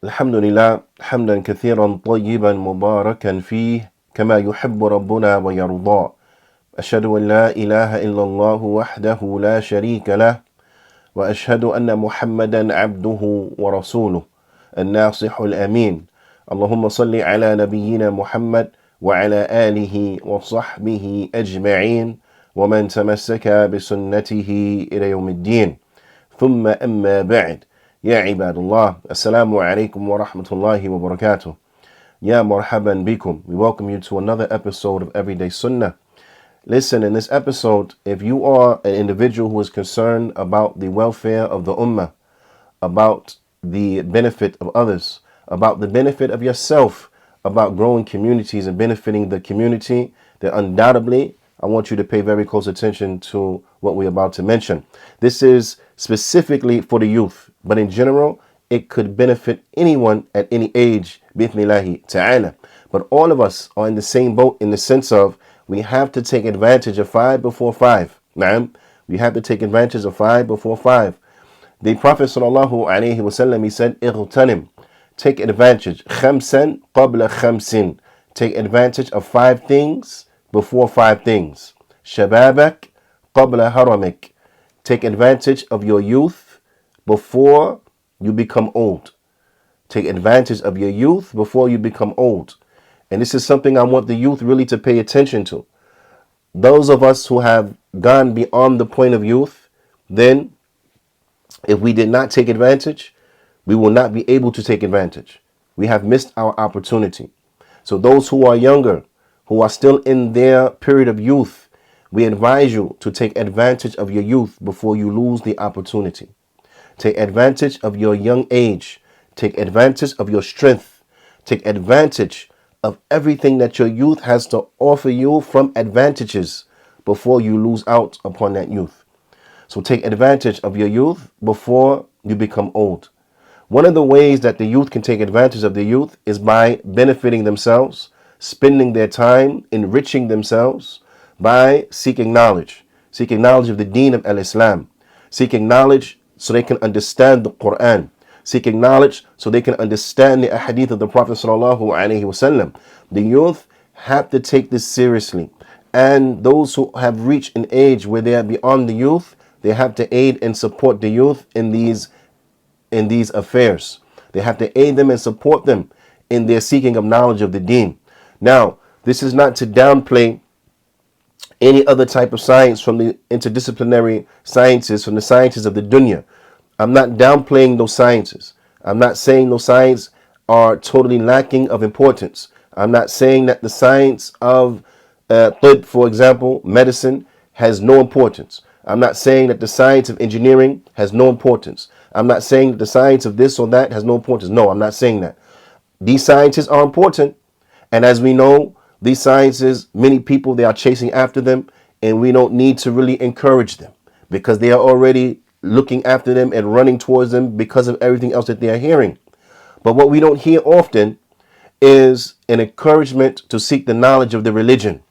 الحمد لله حمدا كثيرا طيبا مباركا فيه كما يحب ربنا ويرضى. أشهد أن لا إله إلا الله وحده لا شريك له، وأشهد أن محمدا عبده ورسوله الناصح الأمين. اللهم صل على نبينا محمد وعلى آله وصحبه أجمعين ومن تمسك بسنته إلى يوم الدين. ثم أما بعد. يا عباد الله, Assalamu alaikum wa rahmatullahi wa barakatuh. Ya marhaban bikum. We welcome you to another episode of Everyday Sunnah. Listen, in this episode, if you are an individual who is concerned about the welfare of the ummah, about the benefit of others, about the benefit of yourself, about growing communities and benefiting the community, then undoubtedly I want you to pay very close attention to what we're about to mention. This is specifically for the youth, but in general, it could benefit anyone at any age, bi'ithnillahi ta'ala. But all of us are in the same boat in the sense of we have to take advantage of 5 before 5. Naam, we have to take advantage of 5 before 5. The Prophet sallallahu alaihi wasallam, he said, "Ightanim," take advantage. Khamsan qabla khamsin, take advantage of 5 things before 5 things. Shababak qabla haramik, take advantage of your youth before you become old. Take advantage of your youth before you become old. And this is something I want the youth really to pay attention to. Those of us who have gone beyond the point of youth, then if we did not take advantage, we will not be able to take advantage. We have missed our opportunity. So those who are younger, who are still in their period of youth, we advise you to take advantage of your youth before you lose the opportunity. Take advantage of your young age. Take advantage of your strength. Take advantage of everything that your youth has to offer you from advantages before you lose out upon that youth. So take advantage of your youth before you become old. One of the ways that the youth can take advantage of the youth is by benefiting themselves, spending their time, enriching themselves by seeking knowledge of the deen of al-Islam, seeking knowledge so they can understand the Quran, seeking knowledge so they can understand the ahadith of the Prophet sallallahu alaihi wasallam. The youth have to take this seriously, and those who have reached an age where they are beyond the youth, they have to aid and support the youth in these affairs. They have to aid them and support them in their seeking of knowledge of the deen. Now, this is not to downplay any other type of science from the interdisciplinary sciences, from the sciences of the dunya. I'm not downplaying those sciences. I'm not saying those sciences are totally lacking of importance. I'm not saying that the science of tib, for example, medicine, has no importance. I'm not saying that the science of engineering has no importance. I'm not saying that the science of this or that has no importance. No, I'm not saying that. These sciences are important. And as we know, these sciences, many people, they are chasing after them, and we don't need to really encourage them because they are already looking after them and running towards them because of everything else that they are hearing. But what we don't hear often is an encouragement to seek the knowledge of the religion,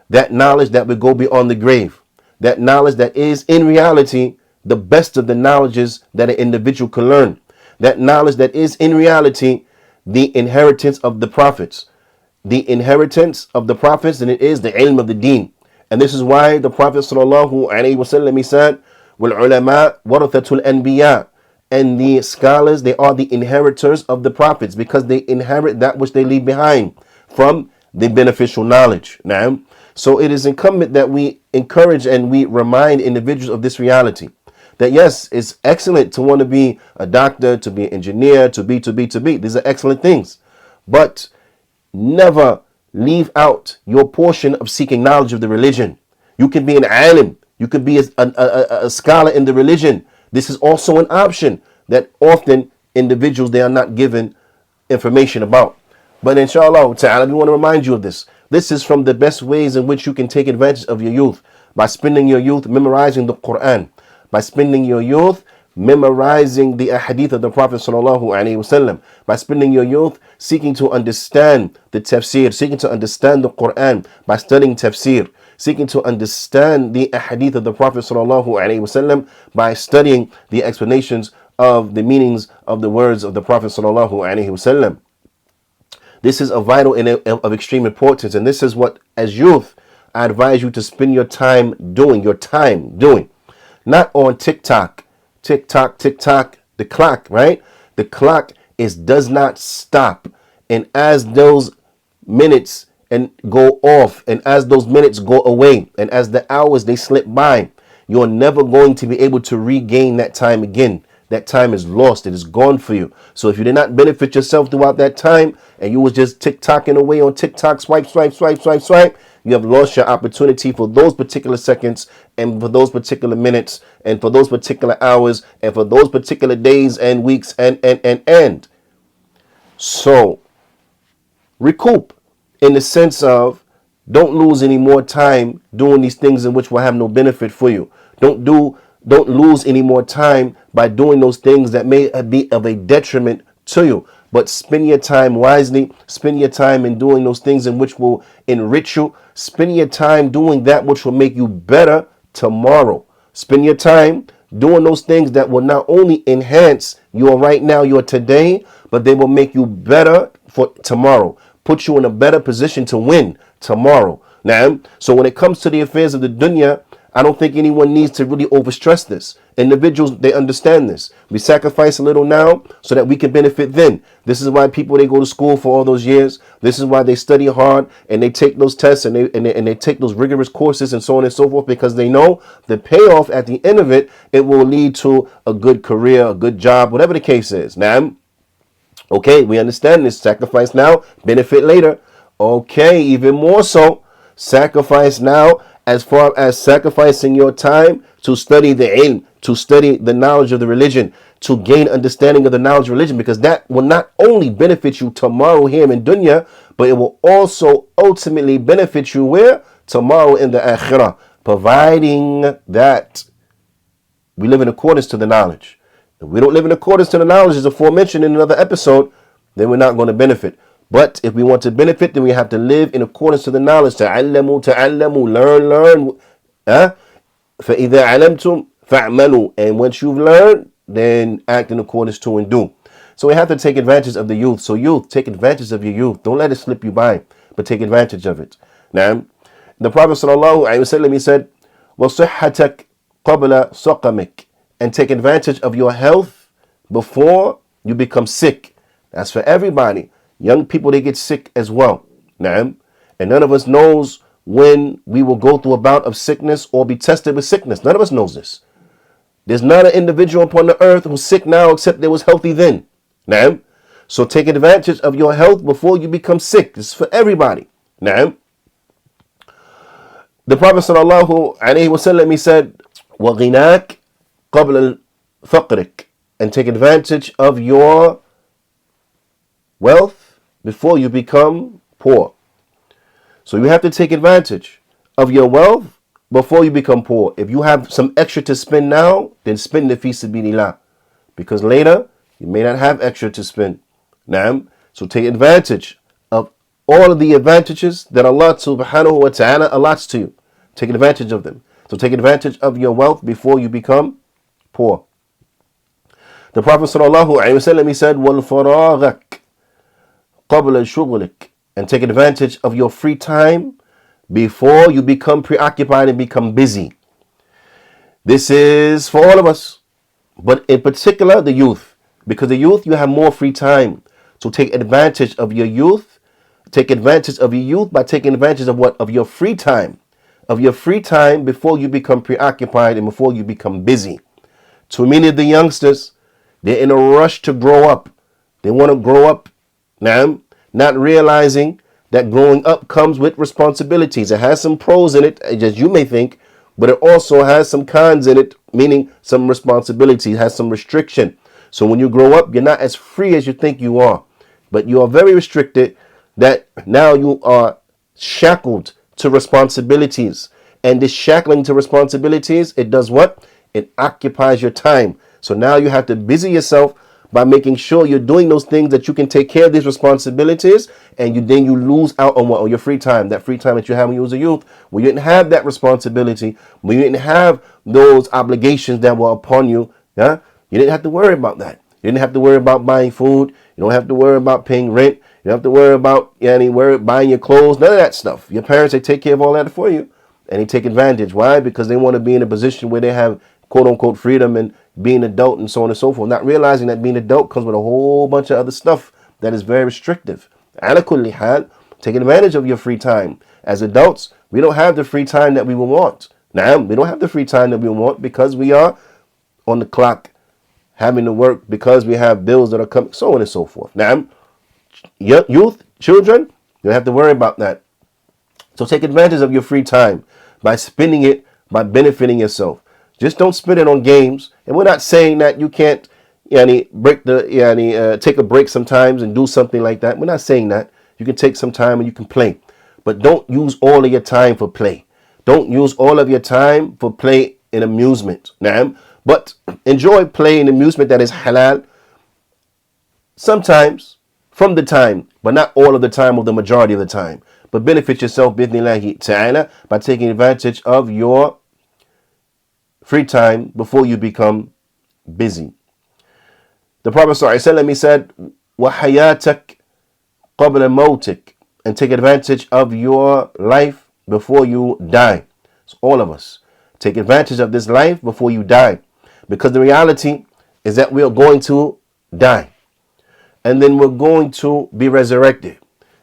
that knowledge that will go beyond the grave, that knowledge that is in reality the best of the knowledges that an individual can learn, that knowledge that is in reality the inheritance of the prophets, and it is the ilm of the deen. And this is why the Prophet sallallahu alaihi wasallam, he said, "Wal ulama warathatul anbiya," and the scholars, they are the inheritors of the prophets because they inherit that which they leave behind from the beneficial knowledge. Now, so it is incumbent that we encourage and we remind individuals of this reality. That yes, it's excellent to want to be a doctor, to be an engineer, to be. These are excellent things. But never leave out your portion of seeking knowledge of the religion. You can be an alim. You could be a scholar in the religion. This is also an option that often individuals, they are not given information about. But inshallah ta'ala, we want to remind you of this. This is from the best ways in which you can take advantage of your youth, by spending your youth memorizing the Quran, by spending your youth memorizing the ahadith of the Prophet sallallahu alaihi wasallam, by spending your youth seeking to understand the tafsir, seeking to understand the Quran by studying tafsir, seeking to understand the ahadith of the Prophet sallallahu alaihi wasallam by studying the explanations of the meanings of the words of the Prophet sallallahu alaihi wasallam. This is a vital and of extreme importance, and this is what, as youth, I advise you to spend your time doing. Not on TikTok, the clock, right? The clock does not stop, and as those minutes and go off, and as those minutes go away, and as the hours they slip by, you're never going to be able to regain that time again. That time is lost. It is gone for you. So if you did not benefit yourself throughout that time, and you was just TikToking away on TikTok, swipe, you have lost your opportunity for those particular seconds, and for those particular minutes, and for those particular hours, and for those particular days and weeks, and. So recoup, in the sense of, don't lose any more time doing these things in which will have no benefit for you. Don't lose any more time by doing those things that may be of a detriment to you. But spend your time wisely. Spend your time in doing those things in which will enrich you. Spend your time doing that which will make you better tomorrow. Spend your time doing those things that will not only enhance your today, but they will make you better for tomorrow. Put you in a better position to win tomorrow. Now, so when it comes to the affairs of the dunya, I don't think anyone needs to really overstress this. Individuals, they understand this. We sacrifice a little now so that we can benefit then. This is why people, they go to school for all those years. This is why they study hard and they take those tests and they take those rigorous courses and so on and so forth, because they know the payoff at the end of it, it will lead to a good career, a good job, whatever the case is. Now, okay, we understand this. Sacrifice now, benefit later. Okay, even more so, sacrifice now as far as sacrificing your time to study the ilm, to study the knowledge of the religion, to gain understanding of the knowledge of religion, because that will not only benefit you tomorrow here in dunya, but it will also ultimately benefit you where? Tomorrow in the akhirah, providing that we live in accordance to the knowledge. If we don't live in accordance to the knowledge, as aforementioned in another episode, then we're not going to benefit. But if we want to benefit, then we have to live in accordance to the knowledge. Ta'allamu, learn. فَإِذَا عَلَمْتُمْ فَاعْمَلُوا. And once you've learned, then act in accordance to and do. So we have to take advantage of the youth. So youth, take advantage of your youth. Don't let it slip you by, but take advantage of it. Now, the Prophet ﷺ, he said, وَصِحَّتَكْ قَبْلَ سَقَمِكْ. And take advantage of your health before you become sick. That's for everybody. Young people, they get sick as well. Now, and none of us knows when we will go through a bout of sickness or be tested with sickness. None of us knows this. There's not an individual upon the earth who's sick now except they was healthy then. Now, so take advantage of your health before you become sick. This is for everybody. Now, the Prophet sallallahu alaihi wasallam, he said, وَغِنَاكْ قَبْلَ الْفَقْرِكْ. And take advantage of your wealth before you become poor. So you have to take advantage of your wealth before you become poor. If you have some extra to spend now, then spend it fi sabilillah, because later you may not have extra to spend. Now, so take advantage of all of the advantages that Allah subhanahu wa ta'ala allots to you. Take advantage of them. So take advantage of your wealth before you become poor. The Prophet sallallahu alaihi wasallam, he said, وَالْفَرَاغَكْ قَبْلَ شُغْلِكْ. And take advantage of your free time before you become preoccupied and become busy. This is for all of us, but in particular the youth, because the youth, you have more free time. So take advantage of your youth. Take advantage of your youth by taking advantage of what? Of your free time. Of your free time before you become preoccupied and before you become busy. Too many of the youngsters, they're in a rush to grow up. They want to grow up now, not realizing that growing up comes with responsibilities. It has some pros in it, as you may think, but it also has some cons in it, meaning some responsibility, has some restriction. So when you grow up, you're not as free as you think you are, but you are very restricted, that now you are shackled to responsibilities. And this shackling to responsibilities, it does what? It occupies your time. So now you have to busy yourself by making sure you're doing those things that you can take care of these responsibilities, and then you lose out on what? On your free time. That free time that you had when you was a youth, when you didn't have that responsibility, when you didn't have those obligations that were upon you. Yeah? You didn't have to worry about that. You didn't have to worry about buying food. You don't have to worry about paying rent. You don't have to worry about buying your clothes. None of that stuff. Your parents, they take care of all that for you. And they take advantage. Why? Because they want to be in a position where they have quote unquote freedom and being adult and so on and so forth. Not realizing that being adult comes with a whole bunch of other stuff that is very restrictive. Ala kulli hal, take advantage of your free time. As adults, we don't have the free time that we will want. Now, we don't have the free time that we want because we are on the clock, having to work because we have bills that are coming, so on and so forth. Now, youth, children, you don't have to worry about that. So take advantage of your free time by spending it, by benefiting yourself. Just don't spend it on games. And we're not saying that you can't take a break sometimes and do something like that. We're not saying that. You can take some time and you can play. But don't use all of your time for play. Don't use all of your time for play and amusement. Now, but enjoy play and amusement that is halal sometimes, from the time, but not all of the time or the majority of the time. But benefit yourself, bidnillahi ta'ala, by taking advantage of your free time before you become busy. The Prophet ﷺ said, وَحَيَاتَكْ قَبْلَ مَوْتِكْ, and take advantage of your life before you die. So all of us, take advantage of this life before you die. Because the reality is that we are going to die. And then we're going to be resurrected.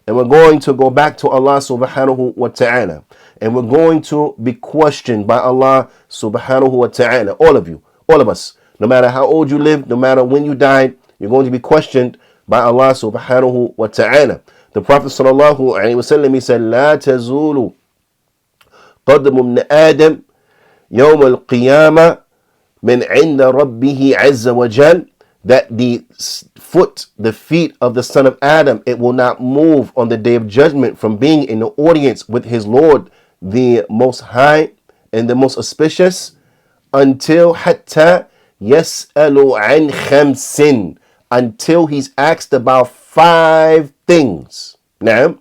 And we're going to go back to Allah subhanahu wa ta'ala. And we're going to be questioned by Allah subhanahu wa ta'ala. All of you, all of us. No matter how old you live, no matter when you died, you're going to be questioned by Allah subhanahu wa ta'ala. The Prophet sallallahu alayhi wa sallam, he said, لا تزول قدم ابن آدم يوم القيامة من عند ربه عز وجل, that the feet of the son of Adam, it will not move on the day of judgment from being in the audience with his Lord, the most high and the most auspicious, until حتى يسأل عن خمس, until he's asked about 5 things. Now,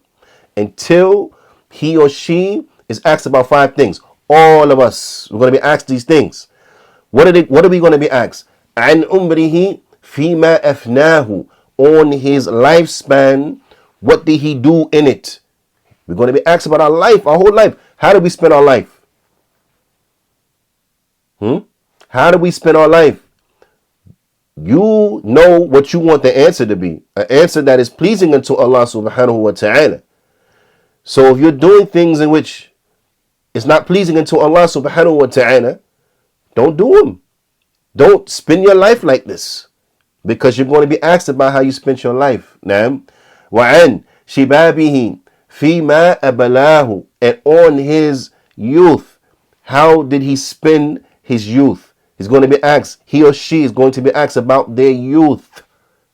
until he or she is asked about 5 things. All of us, we're going to be asked these things. What are we going to be asked? عن عمره فيما أفناه, on his lifespan, what did he do in it? We're going to be asked about our life, our whole life. How did we spend our life? How do we spend our life? You know what you want the answer to be. An answer that is pleasing unto Allah subhanahu wa ta'ala. So if you're doing things in which it's not pleasing unto Allah subhanahu wa ta'ala, don't do them. Don't spend your life like this, because you're going to be asked about how you spent your life. Naam. وَعَنْ شِبَابِهِ فِيمَا أَبَلَاهُ, and on his youth, how did he spend his youth? He's going to be asked, he or she is going to be asked about their youth,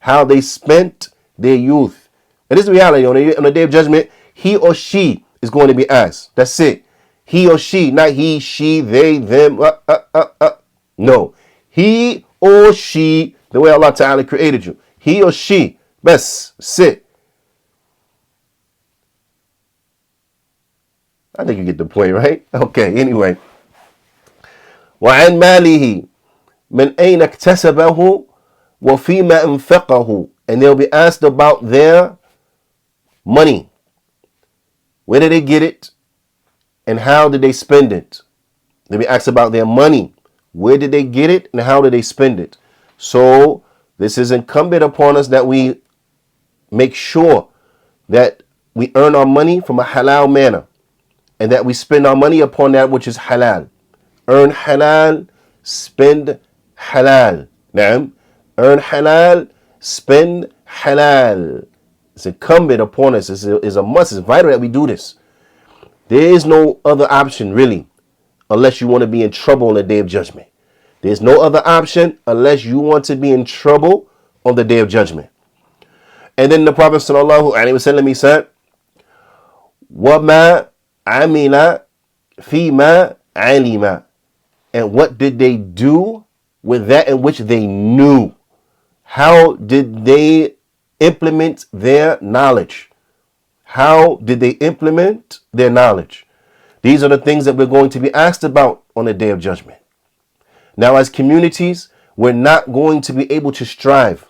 how they spent their youth. It is the reality. On the day of judgment, he or she is going to be asked. That's it. He or she, not he, she, they, them. No. He or she, the way Allah Ta'ala created you. He or she. Best. Sit. I think you get the point, right? Okay, anyway. وعن ماله من أين اكتسبه وفيما أنفقه, and they'll be asked about their money. Where did they get it and how did they spend it? They'll be asked about their money. Where did they get it and how did they spend it? So this is incumbent upon us that we make sure that we earn our money from a halal manner and that we spend our money upon that which is halal. Earn halal, spend halal. Naam. Earn halal, spend halal. It's incumbent upon us. It's a must. It's vital that we do this. There is no other option, really, unless you want to be in trouble on the day of judgment. There's no other option unless you want to be in trouble on the day of judgment. And then the Prophet sallallahu alaihi wasallam, he said, وَمَا عَمِلَ فِيمَا عَلِمَ, and what did they do with that in which they knew? How did they implement their knowledge? How did they implement their knowledge? These are the things that we're going to be asked about on the day of judgment. Now, as communities, we're not going to be able to strive.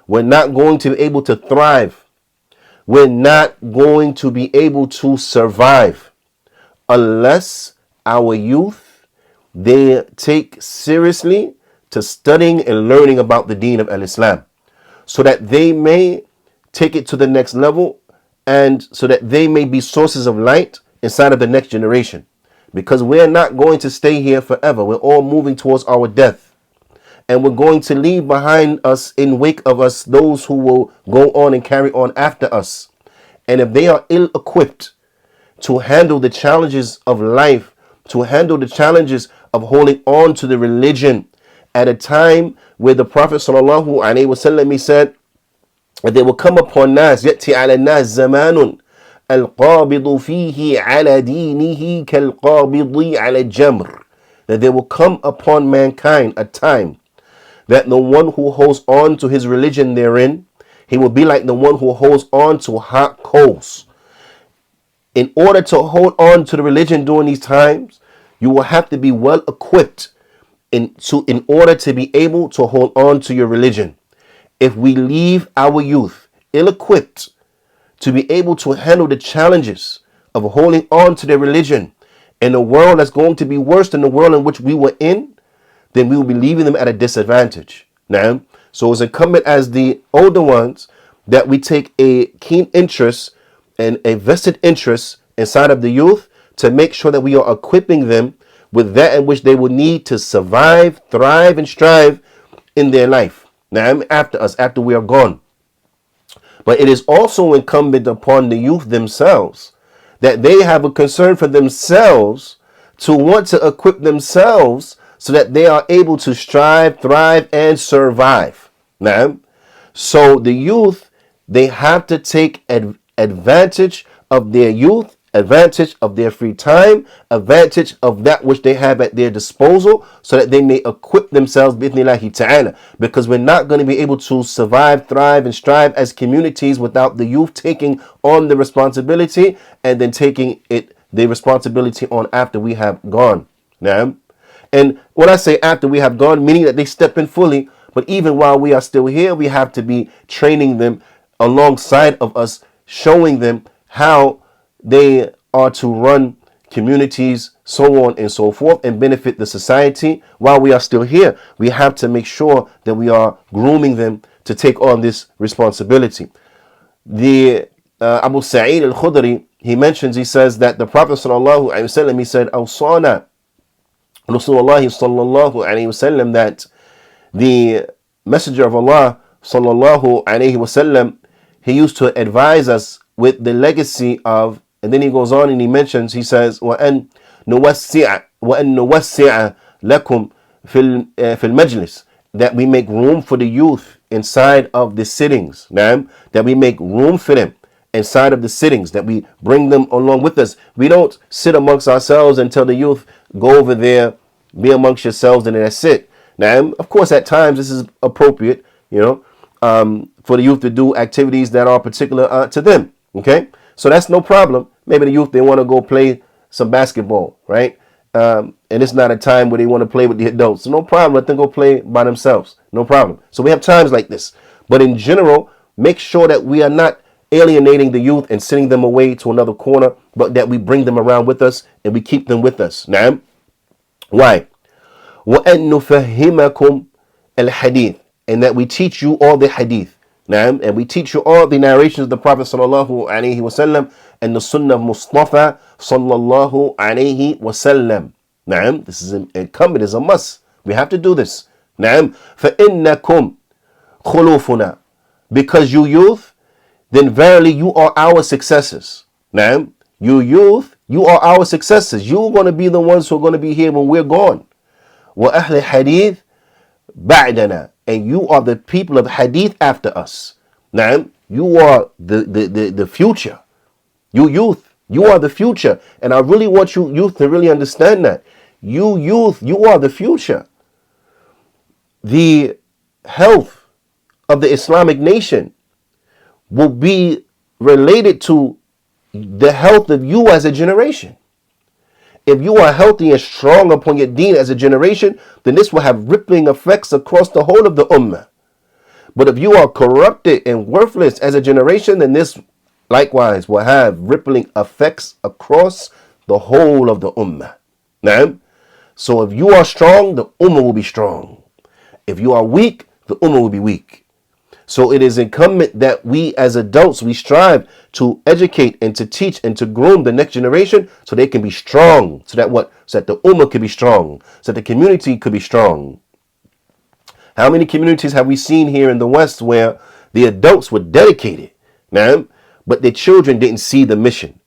We're not going to be able to thrive. We're not going to be able to survive unless our youth, they take seriously to studying and learning about the deen of al-Islam, so that they may take it to the next level, and so that they may be sources of light inside of the next generation. Because we're not going to stay here forever. We're all moving towards our death. And we're going to leave behind us, in wake of us, those who will go on and carry on after us. And if they are ill-equipped to handle the challenges of life, to handle the challenges of holding on to the religion at a time where the Prophet ﷺ, he said that they will come upon nas, yati ala nas zamanun al-qabidu fihi ala dinihi kal-qabidi ala jamr, that there will come upon mankind a time that the one who holds on to his religion therein, he will be like the one who holds on to hot coals. In order to hold on to the religion during these times, you will have to be well equipped in order to be able to hold on to your religion. If we leave our youth ill-equipped to be able to handle the challenges of holding on to their religion in a world that's going to be worse than the world in which we were in, then we will be leaving them at a disadvantage. Now, so it's incumbent as the older ones that we take a keen interest and a vested interest inside of the youth to make sure that we are equipping them with that in which they will need to survive, thrive, and strive in their life. Now, after us, after we are gone. But it is also incumbent upon the youth themselves that they have a concern for themselves to want to equip themselves so that they are able to strive, thrive, and survive. Now, so the youth, they have to take advantage of their youth, advantage of their free time, advantage of that which they have at their disposal, so that they may equip themselves bi'ithnillahi ta'ala. Because we're not going to be able to survive, thrive, and strive as communities without the youth taking on the responsibility and then taking the responsibility on after we have gone. Now, and when I say after we have gone, meaning that they step in fully, but even while we are still here, we have to be training them alongside of us, showing them how they are to run communities, so on and so forth, and benefit the society. While we are still here, we have to make sure that we are grooming them to take on this responsibility. The Abu Sa'id al-Khudri, he mentions, he says that the Prophet sallallahu alaihi wasallam, he said, "Awsana Rasulullah sallallahu alaihi wasallam," that the Messenger of Allah sallallahu alaihi wasallam, he used to advise us with the legacy of, and then he goes on and he mentions, he says, وَأَن نُوَسِّعَ لَكُمْ فِي الْمَجْلِسِ, that we make room for the youth inside of the sittings. Now, that we make room for them inside of the sittings, that we bring them along with us. We don't sit amongst ourselves and tell the youth, go over there, be amongst yourselves, and then that's it. Now, of course, at times this is appropriate, for the youth to do activities that are particular to them. Okay, so that's no problem. Maybe the youth, they want to go play some basketball, right? And it's not a time where they want to play with the adults. So no problem. Let them go play by themselves. No problem. So we have times like this. But in general, make sure that we are not alienating the youth and sending them away to another corner, but that we bring them around with us and we keep them with us. Now, why? وَأَن نُفَهِّمَكُمْ الْحَدِيثِ, and that we teach you all the hadith. Now, and we teach you all the narrations of the Prophet sallallahu alaihi wasallam and the Sunnah of Mustafa sallallahu alaihi wasallam. Now, this is incumbent, is a must. We have to do this. Now, فَإِنَّكُمْ خُلُوفُنَا, because you youth, then verily you are our successors. Now, you youth, you are our successors. You're going to be the ones who are going to be here when we're gone. وَأَهْلِ الْحَدِيثِ بَعْدَنَا, and you are the people of hadith after us. Now, you are the future. You youth, you are the future. And I really want you youth to really understand that. You youth, you are the future. The health of the Islamic nation will be related to the health of you as a generation. If you are healthy and strong upon your deen as a generation, then this will have rippling effects across the whole of the ummah. But if you are corrupted and worthless as a generation, then this likewise will have rippling effects across the whole of the ummah. Now, so if you are strong, the ummah will be strong. If you are weak, the ummah will be weak. So it is incumbent that we as adults, we strive to educate and to teach and to groom the next generation so they can be strong. So that what? So that the ummah could be strong. So that the community could be strong. How many communities have we seen here in the West where the adults were dedicated, now, but their children didn't see the mission?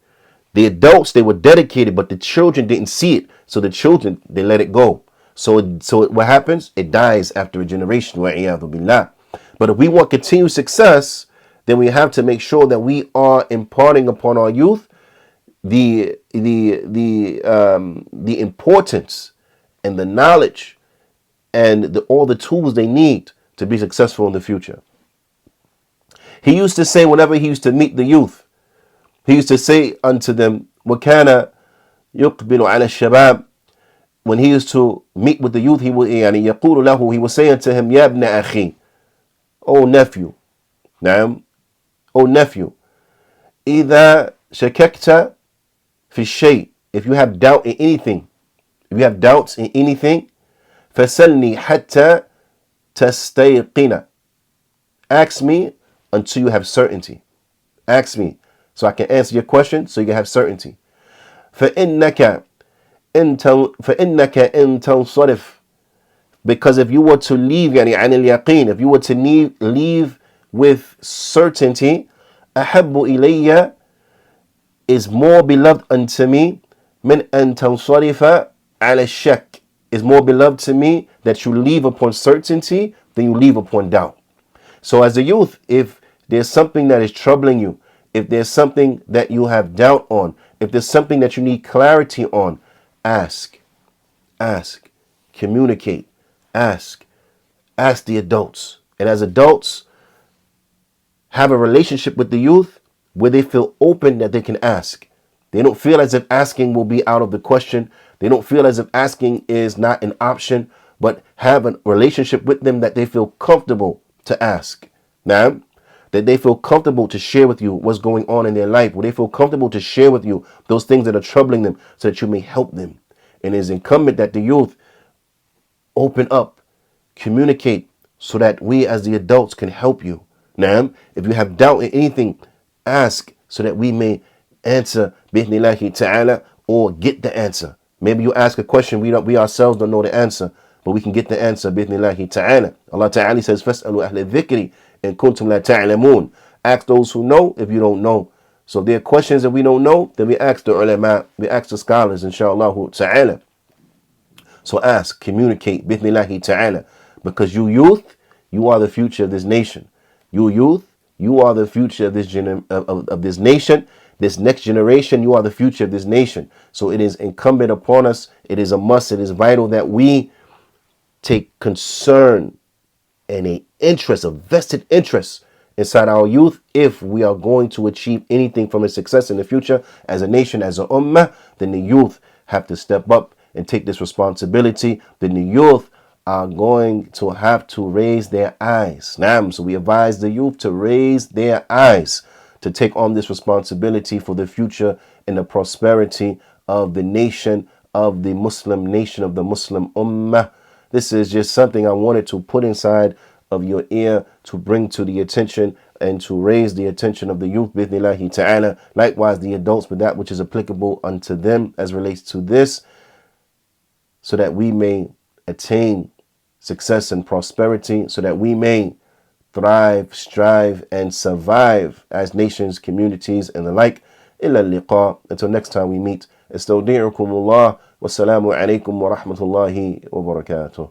The adults, they were dedicated, but the children didn't see it. So the children, they let it go. So what happens? It dies after a generation. Wa'iyadhu billah. But if we want continued success, then we have to make sure that we are imparting upon our youth the importance and the knowledge and all the tools they need to be successful in the future. He used to say, whenever he used to meet the youth, he used to say unto them, وَكَانَ يُقْبِلُ عَلَى الشَّبَابِ. When he used to meet with the youth, he would يقول له, he would say unto him, يَا ابْنَ أَخِي, O nephew, نعم, O nephew, إِذَا شَكَكْتَ فِي الشَّيْء, if you have doubt in anything, if you have doubts in anything, فَسَلْنِي حَتَّى تَسْتَيْقِنَ. Ask me until you have certainty. Ask me so I can answer your question, so you can have certainty. فَإِنَّكَ إِن تَنْصَرِفْ. Because if you were to leave, يعني عن اليقين, if you were to leave with certainty, أحب إلي, is more beloved unto me, من أن تنصرف على الشك, is more beloved to me that you leave upon certainty than you leave upon doubt. So as a youth, if there's something that is troubling you, if there's something that you have doubt on, if there's something that you need clarity on, ask, communicate, ask the adults. And as adults, have a relationship with the youth where they feel open that they can ask. They don't feel as if asking will be out of the question. They don't feel as if asking is not an option, but have a relationship with them that they feel comfortable to ask. Now, that they feel comfortable to share with you what's going on in their life, where they feel comfortable to share with you those things that are troubling them so that you may help them. And it is incumbent that the youth open up, communicate, so that we as the adults can help you. Now, if you have doubt in anything, ask so that we may answer bi'ithnillahi ta'ala or get the answer. Maybe you ask a question, we ourselves don't know the answer, but we can get the answer bi'ithnillahi ta'ala. Allah Ta'ala says, فَاسْأَلُوا أَهْلَ الذِّكْرِ إِن كُنْتُمْ لَا تَعْلَمُونَ. Ask those who know if you don't know. So if there are questions that we don't know, then we ask the ulama, we ask the scholars, inshallah ta'ala. So ask, communicate, bi'ithnillahi ta'ala. Because you youth, you are the future of this nation. You youth, you are the future of this of this nation. This next generation, you are the future of this nation. So it is incumbent upon us, it is a must, it is vital that we take concern and a vested interest inside our youth if we are going to achieve anything from a success in the future as a nation, as a ummah. Then the youth have to step up and take this responsibility. Then the youth are going to have to raise their eyes. Now, so we advise the youth to raise their eyes to take on this responsibility for the future and the prosperity of the nation, of the Muslim nation, of the Muslim ummah. This is just something I wanted to put inside of your ear to bring to the attention and to raise the attention of the youth, bi'ithnillahi ta'ala. Likewise, the adults, with that which is applicable unto them as relates to this, so that we may attain success and prosperity, so that we may thrive, strive, and survive as nations, communities, and the like. Illa liqa. Until next time we meet. Astawdi'ukumullah. Wassalamu alaikum wa rahmatullahi wa barakatuh.